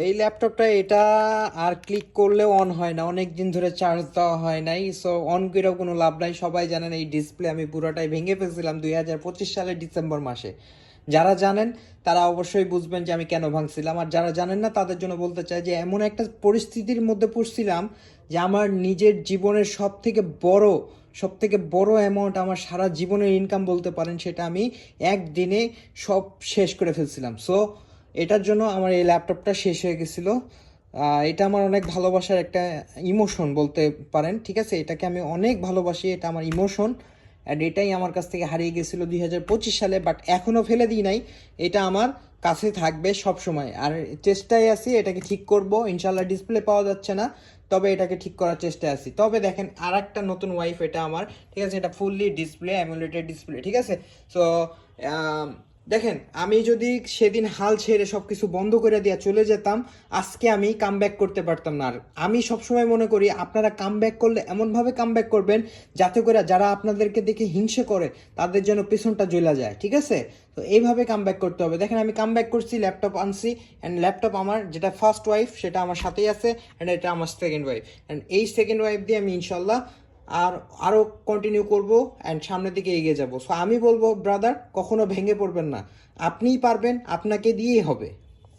এই ল্যাপটপটা এটা আর ক্লিক করলেও অন হয় না, অনেক দিন ধরে চার্জ দেওয়া হয় নাই, সো অন করেও কোনো লাভ নাই। সবাই জানেন এই ডিসপ্লে আমি পুরোটাই ভেঙে ফেলছিলাম 2025 সালের ডিসেম্বর মাসে। যারা জানেন তারা অবশ্যই বুঝবেন যে আমি কেন ভাঙছিলাম, আর যারা জানেন না তাদের জন্য বলতে চাই যে এমন একটা পরিস্থিতির মধ্যে পড়ছিলাম যে আমার নিজের জীবনের সব থেকে বড় অ্যামাউন্ট, আমার সারা জীবনের ইনকাম বলতে পারেন, সেটা আমি একদিনে সব শেষ করে ফেলছিলাম। সো এটার জন্য আমার এই ল্যাপটপটা শেষ হয়ে গেছিলো। এটা আমার অনেক ভালোবাসার একটা ইমোশন বলতে পারেন, ঠিক আছে? এটাকে আমি অনেক ভালোবাসি, এটা আমার ইমোশন। অ্যান্ড এটাই আমার কাছ থেকে হারিয়ে গেছিলো 2025 সালে, বাট এখনও ফেলে দিই নাই। এটা আমার কাছে থাকবে সব সময়, আর চেষ্টায় আছি এটাকে ঠিক করব। ইনশাল্লাহ ডিসপ্লে পাওয়া যাচ্ছে না, তবে এটাকে ঠিক করার চেষ্টায় আছি। তবে দেখেন আর একটা নতুন ওয়াইফ এটা আমার, ঠিক আছে? এটা ফুললি ডিসপ্লে, অ্যামুলেটেড ডিসপ্লে, ঠিক আছে? সো দেখেন, আমি যদি সেদিন হাল ছেড়ে সব কিছু বন্ধ করে দিয়ে চলে যেতাম, আজকে আমি কামব্যাক করতে পারতাম না। আর আমি সবসময় মনে করি আপনারা কামব্যাক করলে এমনভাবে কামব্যাক করবেন যাতে করে যারা আপনাদেরকে দেখে হিংসে করে তাদের যেন পেছনটা জ্বলা যায়, ঠিক আছে? তো এইভাবে কামব্যাক করতে হবে। দেখেন আমি কামব্যাক করছি, ল্যাপটপ আনছি, অ্যান্ড ল্যাপটপ আমার যেটা ফার্স্ট ওয়াইফ সেটা আমার সাথেই আছে, অ্যান্ড এটা আমার সেকেন্ড ওয়াইফ। অ্যান্ড এই সেকেন্ড ওয়াইফ দিয়ে আমি ইনশাল্লাহ আর আরও কন্টিনিউ করব, অ্যান্ড সামনের দিকে এগিয়ে যাব। সো আমি বলবো ব্রাদার, কখনো ভেঙে পড়বেন না, আপনিই পারবেন, আপনাকে দিয়েই হবে।